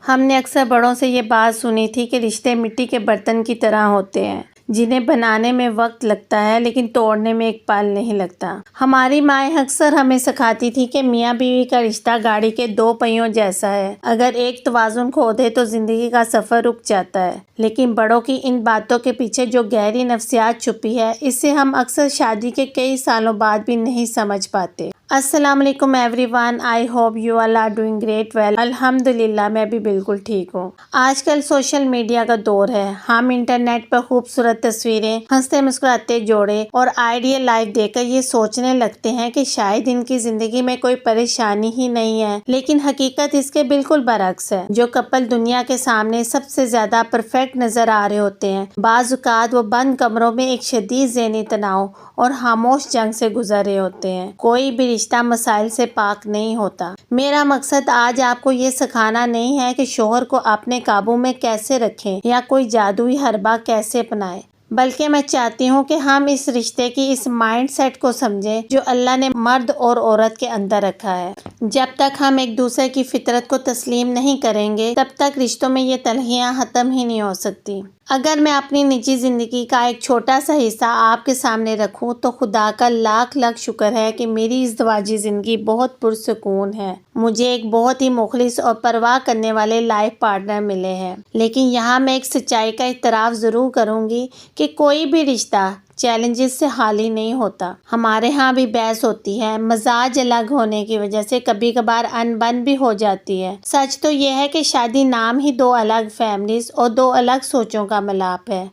ہم نے اکثر بڑوں سے یہ بات سنی تھی کہ رشتے مٹی کے برتن کی طرح ہوتے ہیں جنہیں بنانے میں وقت لگتا ہے لیکن توڑنے میں ایک پل نہیں لگتا۔ ہماری مائیں اکثر ہمیں سکھاتی تھی کہ میاں بیوی کا رشتہ گاڑی کے دو پہیوں جیسا ہے، اگر ایک توازن کھو دے تو زندگی کا سفر رک جاتا ہے۔ لیکن بڑوں کی ان باتوں کے پیچھے جو گہری نفسیات چھپی ہے، اسے ہم اکثر شادی کے کئی سالوں بعد بھی نہیں سمجھ پاتے۔ السلام علیکم everyone, I hope you all are doing great well. الحمدللہ میں بھی بالکل ٹھیک ہوں۔ آج کل سوشل میڈیا کا دور ہے، ہم انٹرنیٹ پر خوبصورت تصویریں، ہنستے مسکراتے جوڑے اور آئیڈیل لائف دیکھ کر یہ سوچنے لگتے ہیں کہ شاید ان کی زندگی میں کوئی پریشانی ہی نہیں ہے، لیکن حقیقت اس کے بالکل برعکس ہے۔ جو کپل دنیا کے سامنے سب سے زیادہ پرفیکٹ نظر آ رہے ہوتے ہیں، بعض اوقات وہ بند کمروں میں ایک شدید ذہنی تناؤ اور خاموش جنگ سے گزر رہے ہوتے ہیں۔ کوئی بھی رشتہ مسائل سے پاک نہیں ہوتا۔ میرا مقصد آج آپ کو یہ سکھانا نہیں ہے کہ شوہر کو اپنے قابو میں کیسے رکھیں یا کوئی جادوئی حربہ کیسے اپنائیں، بلکہ میں چاہتی ہوں کہ ہم اس رشتے کی اس مائنڈ سیٹ کو سمجھیں جو اللہ نے مرد اور عورت کے اندر رکھا ہے۔ جب تک ہم ایک دوسرے کی فطرت کو تسلیم نہیں کریں گے، تب تک رشتوں میں یہ تلخیاں ختم ہی نہیں ہو سکتی۔ اگر میں اپنی نجی زندگی کا ایک چھوٹا سا حصہ آپ کے سامنے رکھوں تو خدا کا لاکھ لاکھ شکر ہے کہ میری ازدواجی زندگی بہت پرسکون ہے۔ مجھے ایک بہت ہی مخلص اور پرواہ کرنے والے لائف پارٹنر ملے ہیں، لیکن یہاں میں ایک سچائی کا اعتراف ضرور کروں گی کہ کوئی بھی رشتہ چیلنجز سے خالی نہیں ہوتا۔ ہمارے ہاں بھی بحث ہوتی ہے، مزاج الگ ہونے کی وجہ سے کبھی کبھار انبن بھی ہو جاتی ہے۔ سچ تو یہ ہے کہ شادی نام ہی دو الگ فیملیز اور دو الگ سوچوں کا ملاپ ہے،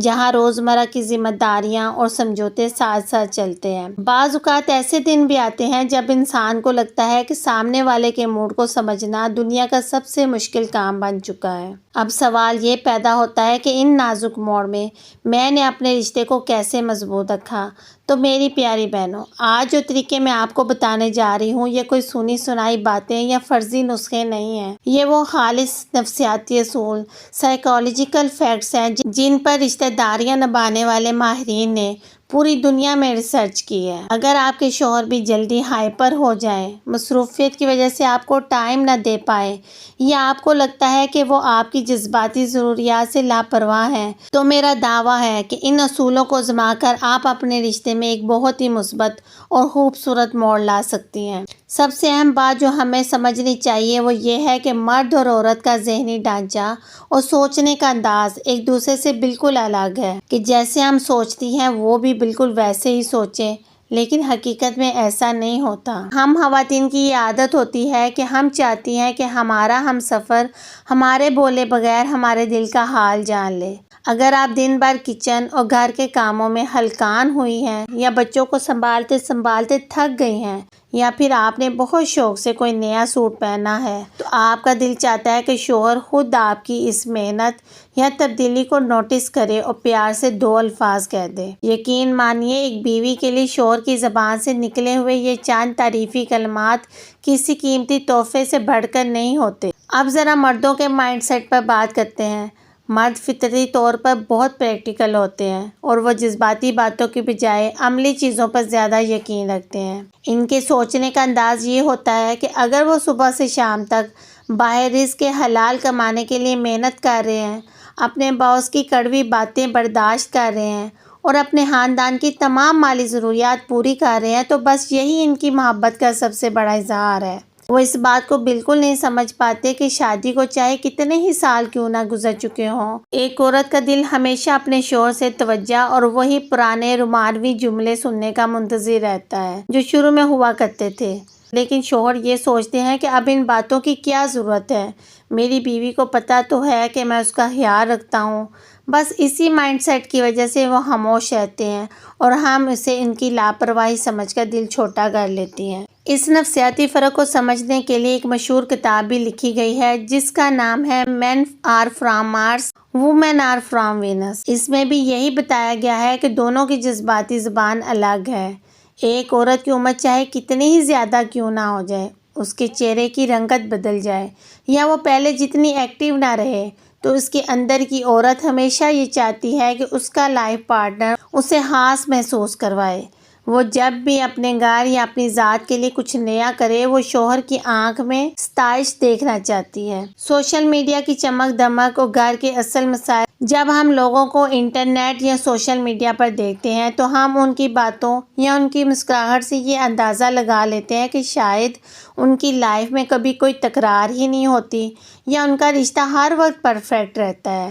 جہاں روزمرہ کی ذمہ داریاں اور سمجھوتے ساتھ ساتھ چلتے ہیں۔ بعض اوقات ایسے دن بھی آتے ہیں جب انسان کو لگتا ہے کہ سامنے والے کے موڈ کو سمجھنا دنیا کا سب سے مشکل کام بن چکا ہے۔ اب سوال یہ پیدا ہوتا ہے کہ ان نازک موڑ میں نے اپنے رشتے کو کیسے مضبوط رکھا؟ تو میری پیاری بہنوں، آج جو طریقے میں آپ کو بتانے جا رہی ہوں، یہ کوئی سنی سنائی باتیں یا فرضی نسخے نہیں ہیں۔ یہ وہ خالص نفسیاتی اصول، سائیکالوجیکل فیکٹس ہیں جن پر رشتہ داریاں نبھانے والے ماہرین نے پوری دنیا میں ریسرچ کی ہے۔ اگر آپ کے شوہر بھی جلدی ہائپر ہو جائیں، مصروفیت کی وجہ سے آپ کو ٹائم نہ دے پائے، یا آپ کو لگتا ہے کہ وہ آپ کی جذباتی ضروریات سے لاپرواہ ہیں، تو میرا دعویٰ ہے کہ ان اصولوں کو آزما کر آپ اپنے رشتے میں ایک بہت ہی مثبت اور خوبصورت موڑ لا سکتی ہیں۔ سب سے اہم بات جو ہمیں سمجھنی چاہیے وہ یہ ہے کہ مرد اور عورت کا ذہنی ڈھانچہ اور سوچنے کا انداز ایک دوسرے سے بالکل الگ ہے، کہ جیسے ہم سوچتی ہیں وہ بھی بالکل ویسے ہی سوچیں، لیکن حقیقت میں ایسا نہیں ہوتا۔ ہم خواتین کی یہ عادت ہوتی ہے کہ ہم چاہتی ہیں کہ ہمارا ہمسفر ہمارے بولے بغیر ہمارے دل کا حال جان لے۔ اگر آپ دن بھر کچن اور گھر کے کاموں میں ہلکان ہوئی ہیں، یا بچوں کو سنبھالتے سنبھالتے تھک گئی ہیں، یا پھر آپ نے بہت شوق سے کوئی نیا سوٹ پہنا ہے، تو آپ کا دل چاہتا ہے کہ شوہر خود آپ کی اس محنت یا تبدیلی کو نوٹس کرے اور پیار سے دو الفاظ کہہ دے۔ یقین مانیے، ایک بیوی کے لیے شوہر کی زبان سے نکلے ہوئے یہ چند تعریفی کلمات کسی قیمتی تحفے سے بڑھ کر نہیں ہوتے۔ اب ذرا مردوں کے مائنڈ سیٹ پر بات کرتے ہیں۔ مرد فطری طور پر بہت پریکٹیکل ہوتے ہیں اور وہ جذباتی باتوں کی بجائے عملی چیزوں پر زیادہ یقین رکھتے ہیں۔ ان کے سوچنے کا انداز یہ ہوتا ہے کہ اگر وہ صبح سے شام تک باہر رزق حلال کمانے کے لیے محنت کر رہے ہیں، اپنے باس کی کڑوی باتیں برداشت کر رہے ہیں اور اپنے خاندان کی تمام مالی ضروریات پوری کر رہے ہیں، تو بس یہی ان کی محبت کا سب سے بڑا اظہار ہے۔ وہ اس بات کو بالکل نہیں سمجھ پاتے کہ شادی کو چاہے کتنے ہی سال کیوں نہ گزر چکے ہوں، ایک عورت کا دل ہمیشہ اپنے شوہر سے توجہ اور وہی پرانے رومانوی جملے سننے کا منتظر رہتا ہے جو شروع میں ہوا کرتے تھے۔ لیکن شوہر یہ سوچتے ہیں کہ اب ان باتوں کی کیا ضرورت ہے، میری بیوی کو پتہ تو ہے کہ میں اس کا خیال رکھتا ہوں۔ بس اسی مائنڈ سیٹ کی وجہ سے وہ خاموش رہتے ہیں اور ہم اسے ان کی لاپرواہی سمجھ کر دل چھوٹا کر لیتی ہیں۔ اس نفسیاتی فرق کو سمجھنے کے لیے ایک مشہور کتاب بھی لکھی گئی ہے جس کا نام ہے men are from Mars, women are from Venus. اس میں بھی یہی بتایا گیا ہے کہ دونوں کی جذباتی زبان الگ ہے۔ ایک عورت کی عمر چاہے کتنی ہی زیادہ کیوں نہ ہو جائے، اس کے چہرے کی رنگت بدل جائے یا وہ پہلے جتنی ایکٹیو نہ رہے، تو اس کے اندر کی عورت ہمیشہ یہ چاہتی ہے کہ اس کا لائف پارٹنر اسے خاص محسوس کروائے۔ وہ جب بھی اپنے گھر یا اپنی ذات کے لیے کچھ نیا کرے وہ شوہر کی آنکھ میں ستائش دیکھنا چاہتی ہے۔ سوشل میڈیا کی چمک دمک اور گھر کے اصل مسائل جب ہم لوگوں کو انٹرنیٹ یا سوشل میڈیا پر دیکھتے ہیں تو ہم ان کی باتوں یا ان کی مسکراہٹ سے یہ اندازہ لگا لیتے ہیں کہ شاید ان کی لائف میں کبھی کوئی تکرار ہی نہیں ہوتی یا ان کا رشتہ ہر وقت پرفیکٹ رہتا ہے،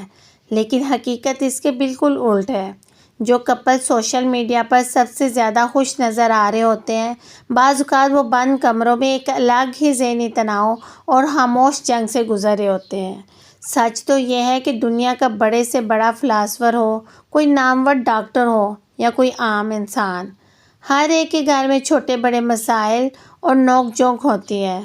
لیکن حقیقت اس کے بالکل الٹ ہے۔ جو کپل سوشل میڈیا پر سب سے زیادہ خوش نظر آ رہے ہوتے ہیں، بعض اوقات وہ بند کمروں میں ایک الگ ہی ذہنی تناؤ اور خاموش جنگ سے گزر رہے ہوتے ہیں۔ سچ تو یہ ہے کہ دنیا کا بڑے سے بڑا فلاسفر ہو، کوئی نامور ڈاکٹر ہو یا کوئی عام انسان، ہر ایک کے گھر میں چھوٹے بڑے مسائل اور نوک جھونک ہوتی ہے۔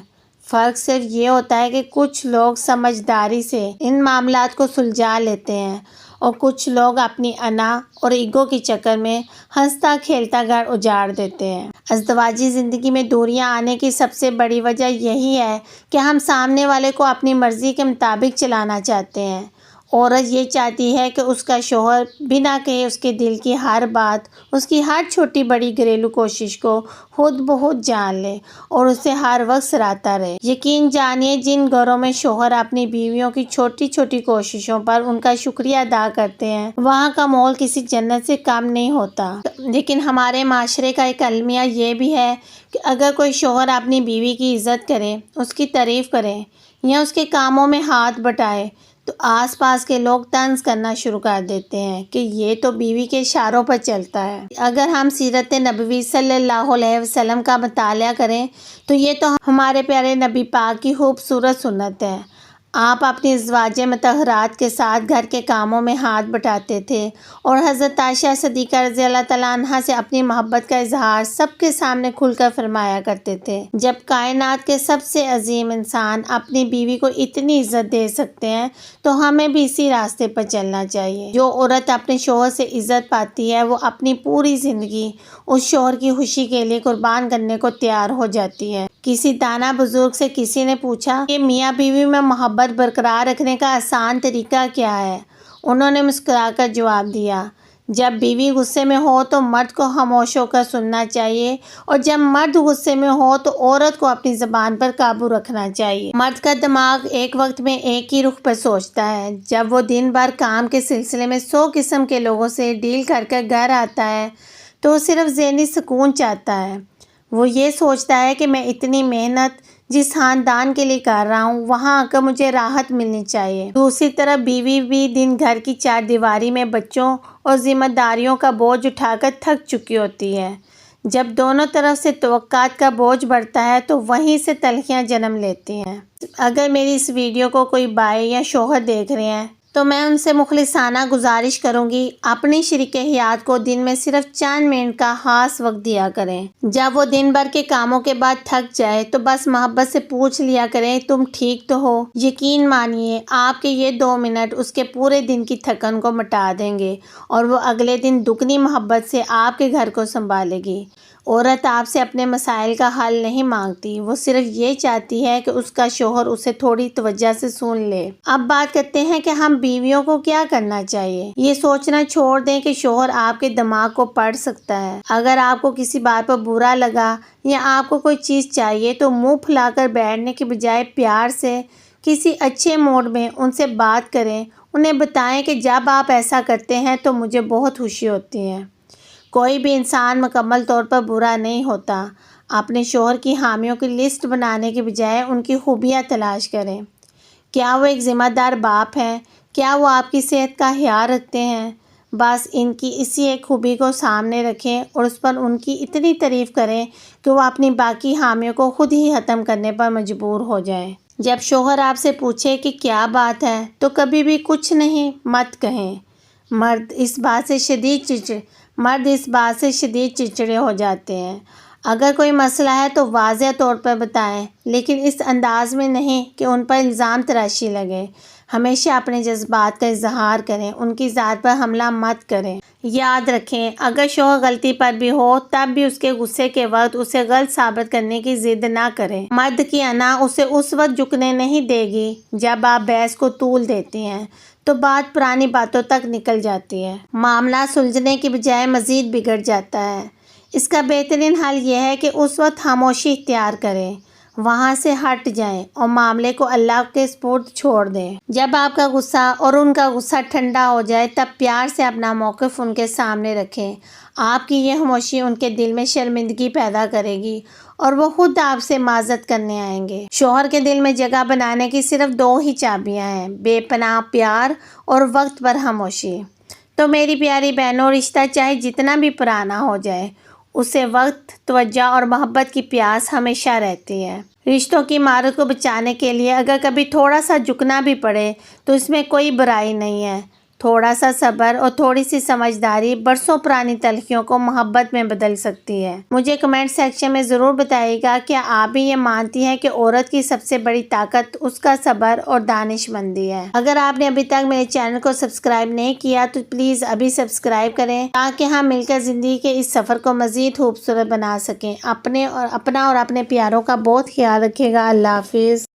فرق صرف یہ ہوتا ہے کہ کچھ لوگ سمجھداری سے ان معاملات کو سلجھا لیتے ہیں اور کچھ لوگ اپنی انا اور ایگو کے چکر میں ہنستا کھیلتا گھر اجاڑ دیتے ہیں۔ ازدواجی زندگی میں دوریاں آنے کی سب سے بڑی وجہ یہی ہے کہ ہم سامنے والے کو اپنی مرضی کے مطابق چلانا چاہتے ہیں۔ عورت یہ چاہتی ہے کہ اس کا شوہر بنا کہے اس کے دل کی ہر بات، اس کی ہر چھوٹی بڑی گھریلو کوشش کو خود بخود جان لے اور اسے ہر وقت سراہتا رہے۔ یقین جانیے جن گھروں میں شوہر اپنی بیویوں کی چھوٹی چھوٹی کوششوں پر ان کا شکریہ ادا کرتے ہیں وہاں کا ماحول کسی جنت سے کم نہیں ہوتا۔ لیکن ہمارے معاشرے کا ایک المیہ یہ بھی ہے کہ اگر کوئی شوہر اپنی بیوی کی عزت کرے، اس کی تعریف کرے یا اس کے کاموں میں ہاتھ بٹائے تو آس پاس کے لوگ طنز کرنا شروع کر دیتے ہیں کہ یہ تو بیوی کے اشاروں پر چلتا ہے۔ اگر ہم سیرت نبوی صلی اللہ علیہ وسلم کا مطالعہ کریں تو یہ تو ہمارے پیارے نبی پاک کی خوبصورت سنت ہے۔ آپ اپنی ازواج مطہرات کے ساتھ گھر کے کاموں میں ہاتھ بٹاتے تھے اور حضرت عائشہ صدیقہ رضی اللہ تعالیٰ عنہا سے اپنی محبت کا اظہار سب کے سامنے کھل کر فرمایا کرتے تھے۔ جب کائنات کے سب سے عظیم انسان اپنی بیوی کو اتنی عزت دے سکتے ہیں تو ہمیں بھی اسی راستے پر چلنا چاہیے۔ جو عورت اپنے شوہر سے عزت پاتی ہے وہ اپنی پوری زندگی اس شوہر کی خوشی کے لیے قربان کرنے کو تیار ہو جاتی ہے۔ کسی دانا بزرگ سے کسی نے پوچھا کہ میاں بیوی میں محبت برقرار رکھنے کا آسان طریقہ کیا ہے؟ انہوں نے مسکرا کر جواب دیا، جب بیوی غصے میں ہو تو مرد کو خاموش ہو کر سننا چاہیے اور جب مرد غصے میں ہو تو عورت کو اپنی زبان پر قابو رکھنا چاہیے۔ مرد کا دماغ ایک وقت میں ایک ہی رخ پر سوچتا ہے۔ جب وہ دن بھر کام کے سلسلے میں 100 قسم کے لوگوں سے ڈیل کر گھر آتا ہے تو وہ صرف ذہنی سکون چاہتا ہے۔ وہ یہ سوچتا ہے کہ میں اتنی محنت جس خاندان کے لیے کر رہا ہوں وہاں آ کر مجھے راحت ملنی چاہیے۔ دوسری طرف بیوی بھی دن گھر کی چار دیواری میں بچوں اور ذمہ داریوں کا بوجھ اٹھا کر تھک چکی ہوتی ہے۔ جب دونوں طرف سے توقعات کا بوجھ بڑھتا ہے تو وہیں سے تلخیاں جنم لیتی ہیں۔ اگر میری اس ویڈیو کو کوئی بھائی یا شوہر دیکھ رہے ہیں تو میں ان سے مخلصانہ گزارش کروں گی اپنی شریک حیات کو دن میں صرف چند منٹ کا خاص وقت دیا کریں۔ جب وہ دن بھر کے کاموں کے بعد تھک جائے تو بس محبت سے پوچھ لیا کریں تم ٹھیک تو ہو۔ یقین مانیے آپ کے یہ 2 منٹ اس کے پورے دن کی تھکن کو مٹا دیں گے اور وہ اگلے دن دگنی محبت سے آپ کے گھر کو سنبھالے گی۔ عورت آپ سے اپنے مسائل کا حل نہیں مانگتی، وہ صرف یہ چاہتی ہے کہ اس کا شوہر اسے تھوڑی توجہ سے سن لے۔ اب بات کرتے ہیں کہ ہم بیویوں کو کیا کرنا چاہیے۔ یہ سوچنا چھوڑ دیں کہ شوہر آپ کے دماغ کو پڑھ سکتا ہے۔ اگر آپ کو کسی بات پر برا لگا یا آپ کو کوئی چیز چاہیے تو منہ پھلا کر بیٹھنے کے بجائے پیار سے کسی اچھے موڈ میں ان سے بات کریں۔ انہیں بتائیں کہ جب آپ ایسا کرتے ہیں تو مجھے بہت خوشی ہوتی ہے۔ کوئی بھی انسان مکمل طور پر برا نہیں ہوتا۔ اپنے شوہر کی خامیوں کی لسٹ بنانے کے بجائے ان کی خوبیاں تلاش کریں۔ کیا وہ ایک ذمہ دار باپ ہیں؟ کیا وہ آپ کی صحت کا خیال رکھتے ہیں؟ بس ان کی اسی ایک خوبی کو سامنے رکھیں اور اس پر ان کی اتنی تعریف کریں کہ وہ اپنی باقی خامیوں کو خود ہی ختم کرنے پر مجبور ہو جائیں۔ جب شوہر آپ سے پوچھے کہ کیا بات ہے تو کبھی بھی کچھ نہیں مت کہیں۔ مرد اس بات سے شدید چڑچڑے ہو جاتے ہیں۔ اگر کوئی مسئلہ ہے تو واضح طور پر بتائیں، لیکن اس انداز میں نہیں کہ ان پر الزام تراشی لگے۔ ہمیشہ اپنے جذبات کا اظہار کریں، ان کی ذات پر حملہ مت کریں۔ یاد رکھیں اگر شوہر غلطی پر بھی ہو تب بھی اس کے غصے کے وقت اسے غلط ثابت کرنے کی ضد نہ کریں۔ مرد کی انا اسے اس وقت جھکنے نہیں دے گی جب آپ بحث کو طول دیتی ہیں تو بات پرانی باتوں تک نکل جاتی ہے۔ معاملہ سلجھنے کی بجائے مزید بگڑ جاتا ہے۔ اس کا بہترین حل یہ ہے کہ اس وقت خاموشی اختیار کریں، وہاں سے ہٹ جائیں اور معاملے کو اللہ کے سپرد چھوڑ دیں۔ جب آپ کا غصہ اور ان کا غصہ ٹھنڈا ہو جائے تب پیار سے اپنا موقف ان کے سامنے رکھیں۔ آپ کی یہ خاموشی ان کے دل میں شرمندگی پیدا کرے گی اور وہ خود آپ سے معذرت کرنے آئیں گے۔ شوہر کے دل میں جگہ بنانے کی صرف 2 ہی چابیاں ہیں، بے پناہ پیار اور وقت پر خاموشی۔ تو میری پیاری بہنوں، رشتہ چاہے جتنا بھی پرانا ہو جائے، اسے وقت، توجہ اور محبت کی پیاس ہمیشہ رہتی ہے۔ رشتوں کی عمارت کو بچانے کے لیے اگر کبھی تھوڑا سا جھکنا بھی پڑے تو اس میں کوئی برائی نہیں ہے۔ تھوڑا سا صبر اور تھوڑی سی سمجھداری برسوں پرانی تلخیوں کو محبت میں بدل سکتی ہے۔ مجھے کمنٹ سیکشن میں ضرور بتائیے گا کہ آپ بھی یہ مانتی ہیں کہ عورت کی سب سے بڑی طاقت اس کا صبر اور دانش مندی ہے۔ اگر آپ نے ابھی تک میرے چینل کو سبسکرائب نہیں کیا تو پلیز ابھی سبسکرائب کریں تاکہ ہم مل کر زندگی کے اس سفر کو مزید خوبصورت بنا سکیں۔ اپنا اور اپنے پیاروں کا بہت خیال رکھیے گا۔ اللہ حافظ۔